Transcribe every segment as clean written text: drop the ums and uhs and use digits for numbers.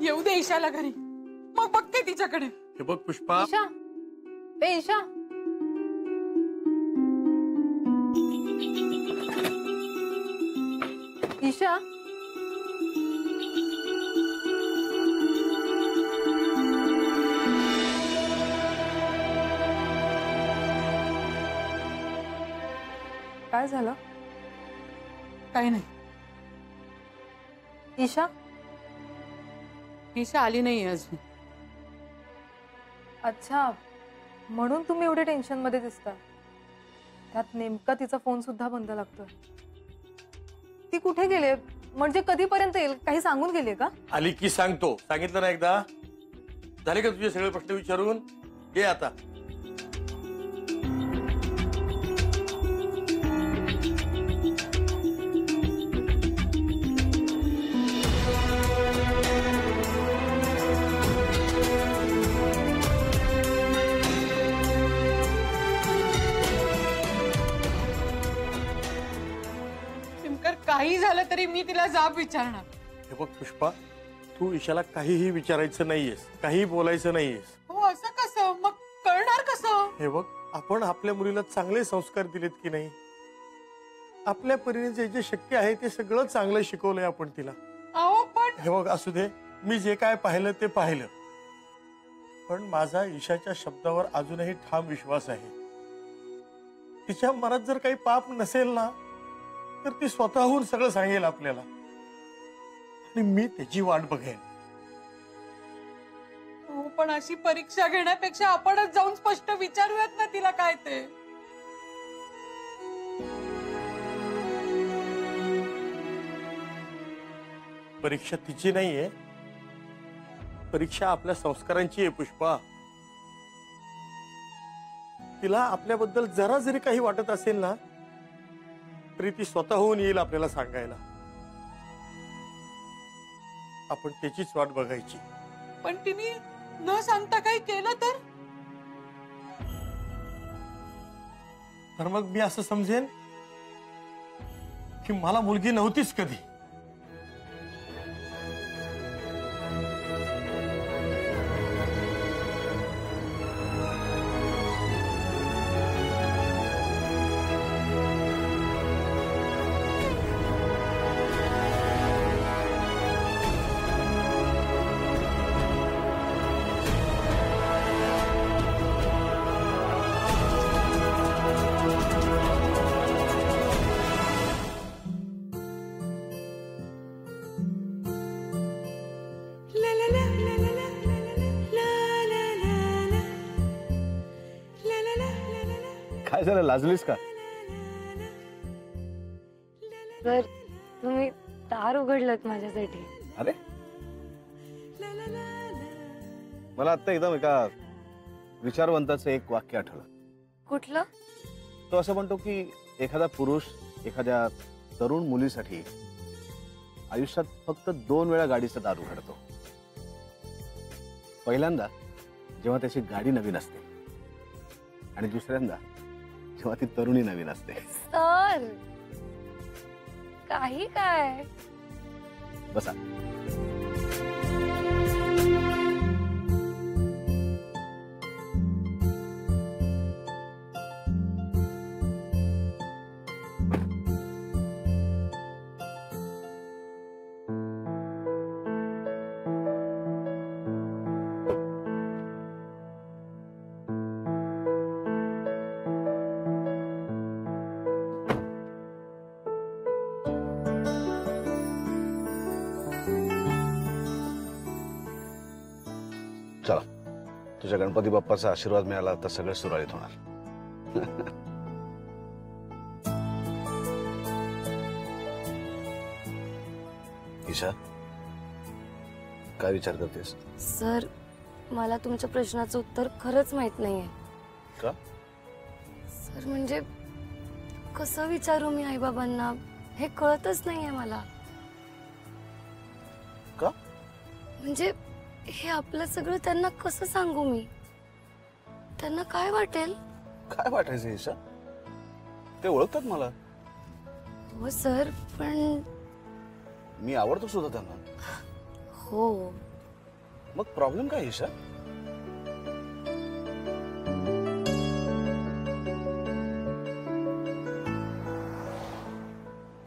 येऊ दे ईशाला घरी, मग बघते तिच्याकडे. हे बघ पुष्पा. ईशा, ए ईशा. ईशा, काय झालं? काही नाही. ईशा, ईशा आली नाहीये अजून. अच्छा, म्हणून तुम्ही एवढे टेन्शन मध्ये दिसता. त्यात नेमका तिचा फोन सुद्धा बंद लागतोय. ती कुठे गेले? म्हणजे कधीपर्यंत येईल? काही सांगून गेले का? आली की सांगतो. सांगितलं ना एकदा. झाले का तुझे सगळे प्रश्न विचारून? ये आता. काही झालं तरी मी तिला जाब विचारणार. हे बघ पुष्पा, तू ईशाला काहीही विचारायचं नाहीयेस, काही बोलायचं नाहीयेस. हो असं कसं? मग कळणार कसं? हे बघ, आपण आपल्या मुलीला चांगले संस्कार दिलेत की नाही? आपल्या परीने जे जे शक्य आहे ते सगळं चांगलं शिकवलंय आपण तिला. अहो पण हे बघ, असू दे, मी जे काय पाहिलं ते पाहिलं, पण माझा ईशाच्या शब्दावर अजूनही ठाम विश्वास आहे. तिच्या मनात जर काही पाप नसेल ना, तर ती स्वतःहून सगळं सांगेल आपल्याला, आणि मी त्याची वाट बघेन. हो पण अशी परीक्षा घेण्यापेक्षा आपणच जाऊन स्पष्ट विचारूयात ना तिला काय ते. परीक्षा तिची नाहीये, परीक्षा आपल्या संस्कारांची आहे पुष्पा. तिला आपल्याबद्दल जरा जरी काही वाटत असेल ना, तरी ती स्वतःहून येईल आपल्याला सांगायला. आपण त्याचीच वाट बघायची. पण तिने न सांगता काही केलं तर मग मी असं समजेन की मला मुलगी नव्हतीच कधी. काय झालं, लाजलीस का? सर, तुम्ही दार उघडलत माझ्यासाठी. अरे, मला आता एकदम एका विचारवंताचं एक वाक्य आठवलं. कुठलं? तो असं म्हणतो की एखादा पुरुष एखाद्या तरुण मुलीसाठी आयुष्यात फक्त 2 वेळा गाडीचा दार उघडतो. पहिल्यांदा जेव्हा त्याची गाडी नवीन असते, आणि दुसऱ्यांदा जेव्हा ती तरुणी नवीन असते. सर, काही काय? बसा. चला, तुझ्या गणपती बाप्पाचा आशीर्वाद मिळाला तर सगळं सुरळीत होणार. ईशा, काय विचार करतेस? सर, मला तुमच्या प्रश्नाचं उत्तर खरंच माहित नाहीये. का? सर, म्हणजे कसं विचारू मी आई बाबांना हे कळतच नाहीये मला. का? म्हणजे हे आपलं सगळं त्यांना कसं सांगू मी? त्यांना काय वाटेल? काय वाटायचं ईशा? ते ओळखतात मला. हो सर, पण मी आवडतो सुद्धा त्यांना. हो, मग प्रॉब्लेम काय ईशा?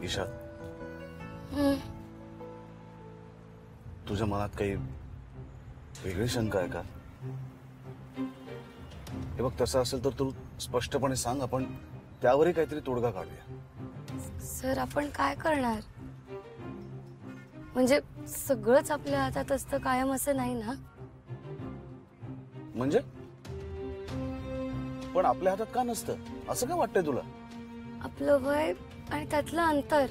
ईशा, तुझ्या मनात काही वेगळी शंका आहे का? हे बघ, तसं असेल तर तू स्पष्टपणे सांग, आपण त्यावरही काहीतरी तोडगा काढूया. सर आपण काय करणार? म्हणजे सगळंच आपल्या हातात असतं कायम असं नाही ना. म्हणजे पण आपल्या हातात का नसतं असं काय वाटतंय तुला? आपलं वय आणि त्यातलं अंतर.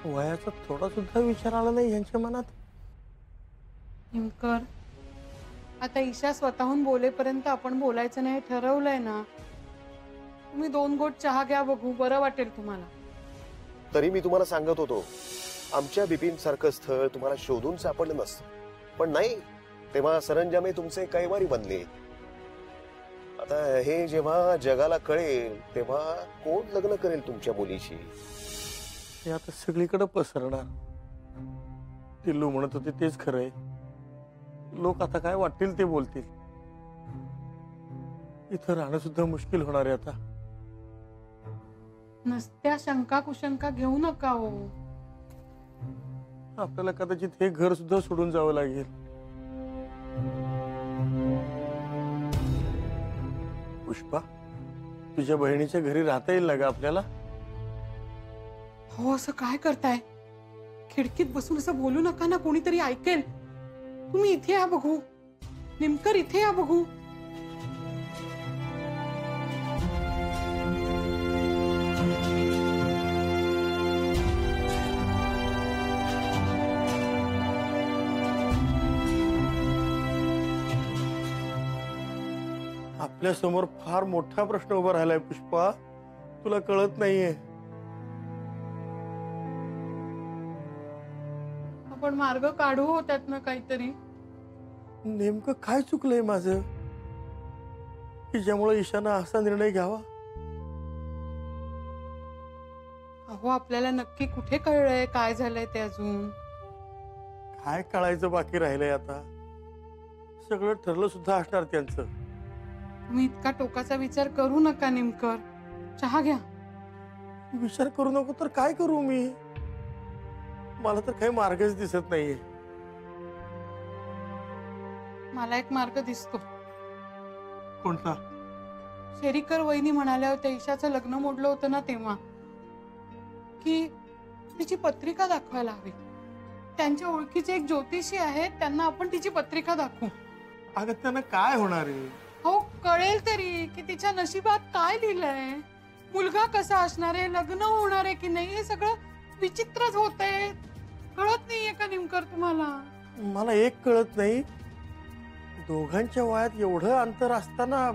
वयाचा थोडा सुद्धा विचार आला नाही यांच्या मनात. हिमकर, आता ईशा स्वतःहून बोलेपर्यंत आपण बोलायचं नाही ठरवलंय ना. तुम्ही 2 घोट चहा घ्या, बघू बरं वाटेल तुम्हाला. तरी मी तुम्हाला सांगत होतो, आमच्या बिपिन सारखं स्थळ तुम्हाला शोधून सापडलं नसतं. पण नाही, तेव्हा सरंजामे तुमचे कैवारी बनले. आता हे जेव्हा जगाला कळेल तेव्हा कोण लग्न करेल तुमच्या मुलीशी? हे आता सगळीकडे पसरणार. टिल्लू म्हणत होते तेच खरंय. लोक आता काय वाटतील ते बोलतील. इथं राहणं सुद्धा मुश्किल होणार आहे आता. नसत्या शंका कुशंका घेऊ नका हो. आपल्याला कदाचित हे घर सुद्धा सोडून जावं लागेल. पुष्पा, तुझ्या बहिणीच्या घरी राहता येईल ना ग आपल्याला? हो, असं काय करताय? खिडकीत बसून असं बोलू नका ना, कोणीतरी ऐकेल. तुम्ही इथे या बघू. निमकर इथे या बघू. आपल्या समोर फार मोठा प्रश्न उभा राहिलाय पुष्पा. तुला कळत नाहीये. आपण मार्ग काढू हो त्यातनं काहीतरी. नेमकं काय चुकलंय माझं की ज्यामुळे ईशानं असा निर्णय घ्यावा? अहो, आपल्याला नक्की कुठे कळलंय काय झालंय ते अजून? काय कळायचं बाकी राहिलंय आता? सगळं ठरलं सुद्धा असणार त्यांचं. तुम्ही इतका टोकाचा विचार करू नका निमकर. चहा घ्या. विचार करू नको तर काय करू मी? मला तर काही मार्गच दिसत नाहीये. मला एक मार्ग दिसतो. कोणता? शेरीकर वहिनी म्हणाल्या होत्या ईशाचं लग्न मोडलं होतं ना तेव्हा, की तिची पत्रिका दाखवायला हवी. त्यांच्या ओळखीचे एक ज्योतिषी आहेत, त्यांना आपण तिची पत्रिका दाखवू. अगं त्यांना काय होणार आहे? हो, कळेल तरी की तिच्या नशिबात काय लिहिलंय, मुलगा कसा असणार आहे, लग्न होणार आहे की नाही. हे सगळं विचित्रच होतंय. कळत नाहीये का निमकर तुम्हाला? मला एक कळत नाही, दोघांच्या वयात एवढं अंतर असताना.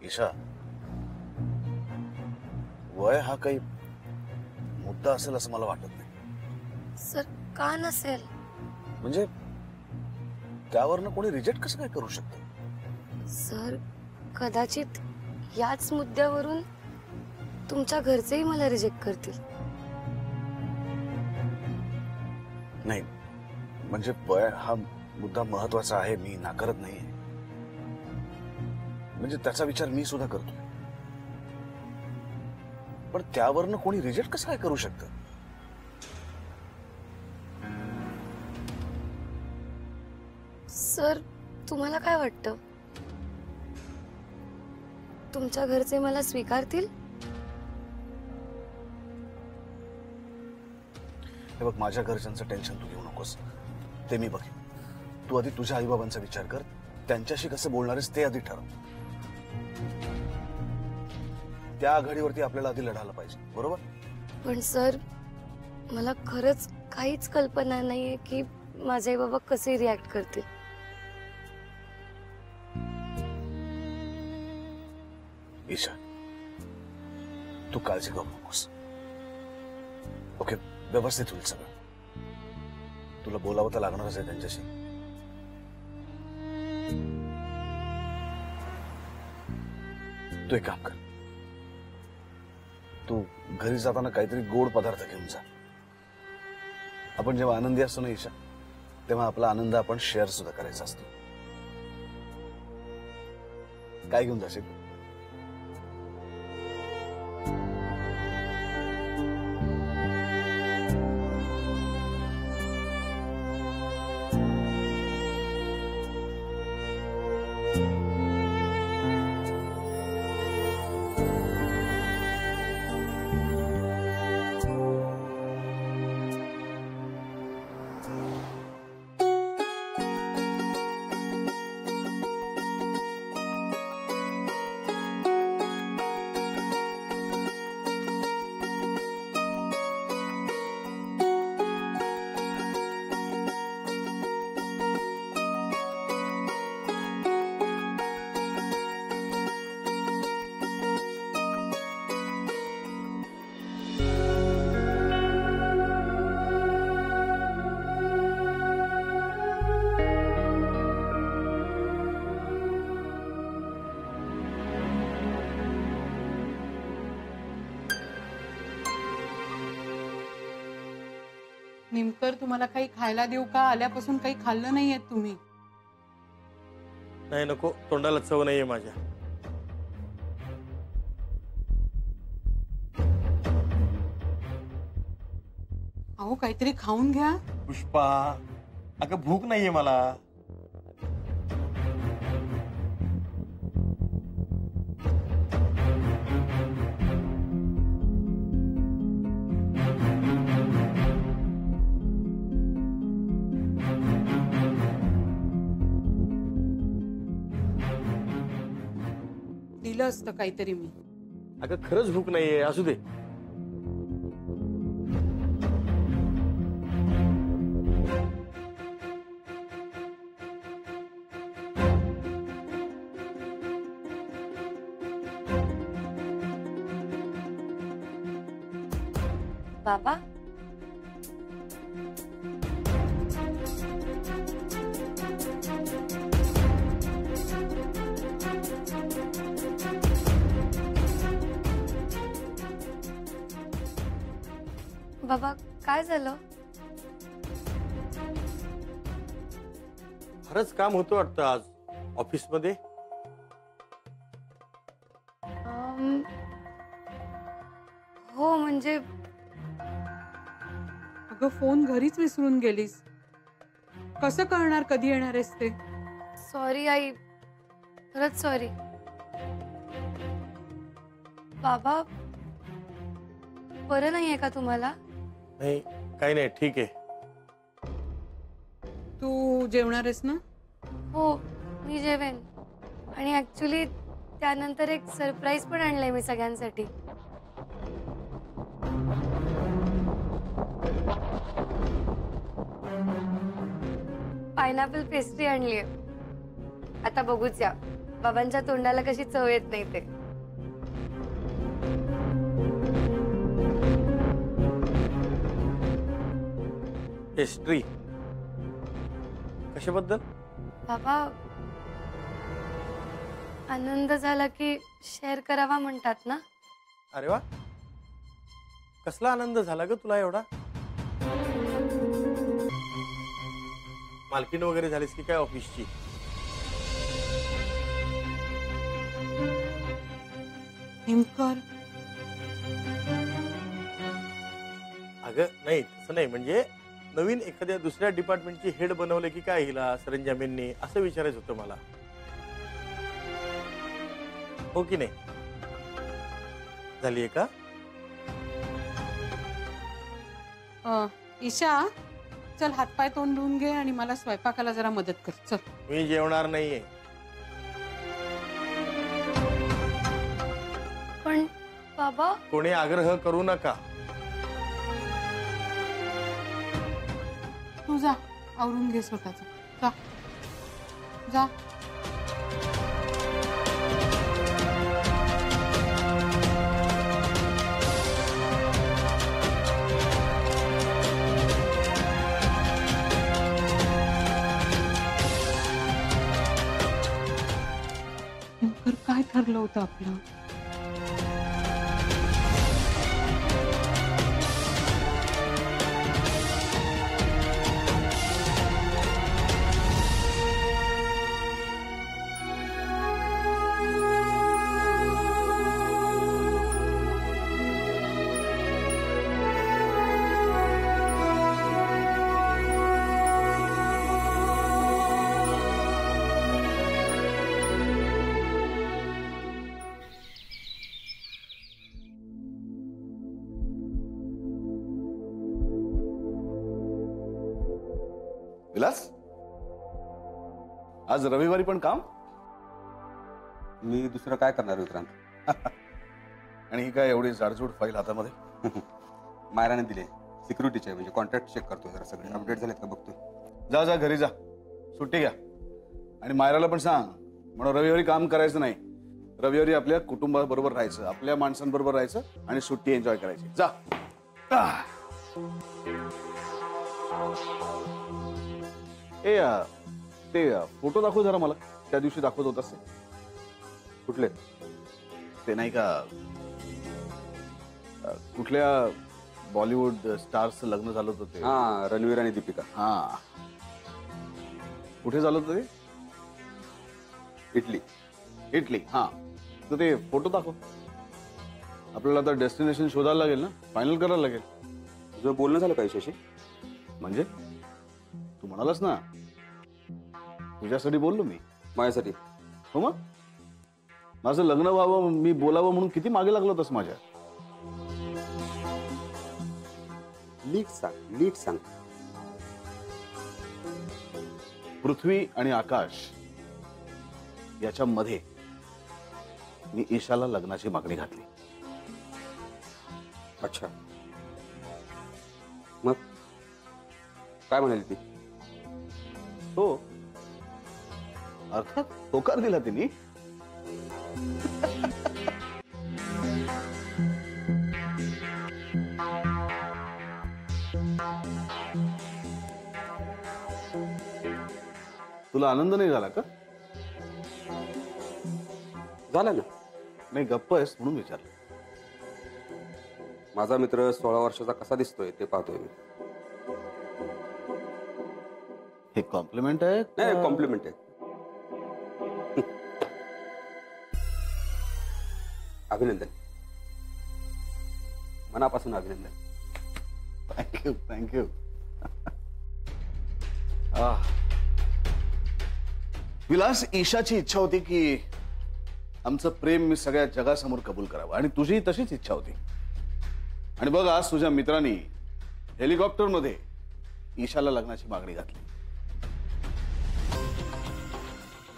ईशा, वय हा काही मुद्दा असेल असं मला वाटत नाही. सर का नसेल? म्हणजे त्यावरनं कोणी रिजेक्ट कसं काय करू शकतं? सर कदाचित याच मुद्द्यावरून तुमच्या घरचेही मला रिजेक्ट करतील. नाही, म्हणजे वय हा मुद्दा महत्वाचा आहे, मी नाकारत नाही. म्हणजे त्याचा विचार मी सुद्धा करतो. पण त्यावरनं कोणी रिजेक्ट कसं काय करू शकतं? सर तुम्हाला काय वाटतं? तुमच्या घरचे मला स्वीकारतील? हे बघ, माझ्या घरच्यांचं टेन्शन तू घेऊ नकोस. ते मी बघेन. तू आधी तुझ्या आईबाबांचा विचार कर, त्यांच्याशी कसं बोलणार आहेस ते आधी ठरव. त्या आघाडीवरती आपल्याला आधी लढायला पाहिजे, बरोबर? पण सर, मला खरंच काहीच कल्पना नाहीये की माझे आई बाबा कसे रिॲक्ट करतील. ईशा, तू काळजी करू नकोस. ओके, व्यवस्थित होईल सगळं. तुला बोलावं तर लागणारच आहे त्यांच्याशी. तू एक काम कर, तू घरी जाताना काहीतरी गोड पदार्थ घेऊन जा. आपण जेव्हा आनंदी असतो ना ईशा, तेव्हा आपला आनंद आपण शेअर सुद्धा करायचा असतो. काय घेऊन जाशील? निमकर, तुम्हाला काही खायला देऊ का? आल्यापासून काही खाल्लं नाहीये तुम्ही. नाही नको, तोंडाला चव नाहीये माझ्या. अहो, काहीतरी खाऊन घ्या. पुष्पा, अगं भूक नाहीये मला. दिलं असतं काहीतरी मी. अगं खरंच भूक नाहीये, असू दे. बाबा, बाबा काय झालं? खरंच काम होतं वाटतं आज ऑफिसमध्ये. हो म्हणजे अगं, फोन घरीच विसरून गेलीस. कसं कळणार कधी येणार आहेस ते? सॉरी आई, खरंच सॉरी. बाबा, बरं नाहीये का तुम्हाला? नाही, काही नाही, ठीक आहे. तू जेवणार आहेस ना? हो, मी जेवेन. आणि ऍक्च्युली त्यानंतर एक सरप्राईज पण आणलंय मी सगळ्यांसाठी. पायनॅपल पेस्ट्री आणलीये. आता बघूच या बाबांच्या तोंडाला कशी चव येत नाही ते. पेस्ट्री कशाबद्दल? बाबा, आनंद झाला की शेअर करावा म्हणतात ना. अरे वा, कसला आनंद झाला ग तुला एवढा? मालकीण वगैरे झालीस की काय ऑफिसची? हिमकर, अगं नाही, तसं नाही. म्हणजे नवीन एखाद्या दुसऱ्या डिपार्टमेंटची हेड बनवले की काय हिला सरंजामेंनी, असं विचारायचं होतं मला. हो की नाही? झालीये का? ईशा, चल हातपाय तोंड धुवून घे आणि मला स्वयंपाकाला जरा मदत कर. चल. मी जेवणार नाहीये. पण बाबा, कोणी आग्रह करू नका. तू जा, आवरून घे स्वतःच. जा जा. नेमकं काय ठरलं होतं आपलं? विलास, आज रविवारी पण काम? मी दुसरं काय करणार विक्रांत? आणि ही काय एवढी जाडजूड फाईल हातामध्ये? मायराने दिले, सिक्युरिटीचे, म्हणजे कॉन्ट्रॅक्ट चेक करतोय, जरा सगळे अपडेट झालेत का बघतोय. जा जा, घरी जा, सुट्टी घ्या. आणि मायराला पण सांग, म्हणून रविवारी काम करायचं नाही. रविवारी आपल्या कुटुंबाबरोबर राहायचं, आपल्या माणसांबरोबर राहायचं आणि सुट्टी एन्जॉय करायची. जा. ते फोटो दाखव जरा मला, त्या दिवशी दाखवत होतास. कुठले? ते नाही का, कुठल्या बॉलिवूड स्टार्सचं लग्न झालं होतं ते? हा, रणवीर आणि दीपिका. हा, कुठे झालं होतं ते? इटली. इटली. हा, तर ते फोटो दाखव. आपल्याला आता डेस्टिनेशन शोधायला लागेल ना, फायनल करायला लागेल. तुझं बोलणं झालं का ईशाशी? म्हणजे तू म्हणालास ना, तुझ्यासाठी बोललो मी. माझ्यासाठी? हो, मग माझं लग्न व्हावं, मी बोलावं म्हणून किती मागे लागलो होतास माझ्या. नीट सांग, नीट सांग. पृथ्वी आणि आकाश याच्यामध्ये मी ईशाला लग्नाची मागणी घातली. अच्छा, मग काय म्हणाली ती? हो, अर्थात होकार दिला तिने. तुला आनंद नाही झाला का? झालं ना. नाही, गप्प आहेस म्हणून विचारलं. माझा मित्र 16 वर्षाचा कसा दिसतोय ते पाहतोय मी. हे कॉम्प्लिमेंट आहे? नाही, कॉम्प्लिमेंट आहे. अभिनंदन, मनापासून अभिनंदन. Thank you, thank you. विलास, ईशाची इच्छा होती की आमचं प्रेम मी सगळ्या जगासमोर कबूल करावं, आणि तुझी तशीच इच्छा होती. आणि बघ, आज तुझ्या मित्रांनी हेलिकॉप्टरमध्ये ईशाला लग्नाची मागणी घातली.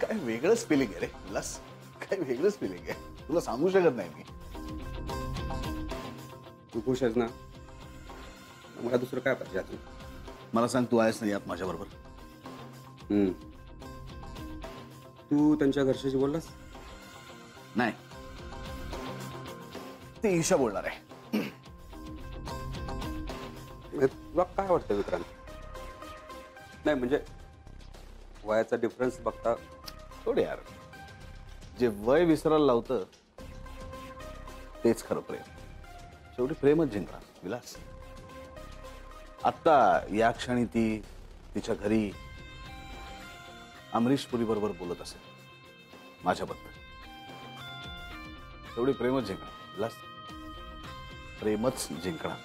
काय वेगळंच फिलिंग आहे रे विलास, काय वेगळंच फिलिंग आहे. तुला सांगू शकत नाही मी. तू खुश आहेस ना? मला दुसरं काय पाहिजे अजून? मला सांग, तू आहेस ना यात माझ्या बरोबर? तू त्यांच्या घरच्याशी बोललास? नाही, ते ईशा बोलणार आहे. तुला काय वाटतं विक्रांत? नाही म्हणजे वयाचा डिफरन्स बघता थोडे यार, जे वय विसरायला लावतं तेच खरं प्रेम. शेवटी प्रेमच जिंकणार विलास. आत्ता या क्षणी ती तिच्या घरी अमरीश पुरी बरोबर बोलत असेल माझ्याबद्दल. शेवटी प्रेमच जिंकणार विलास, प्रेमच जिंकणार.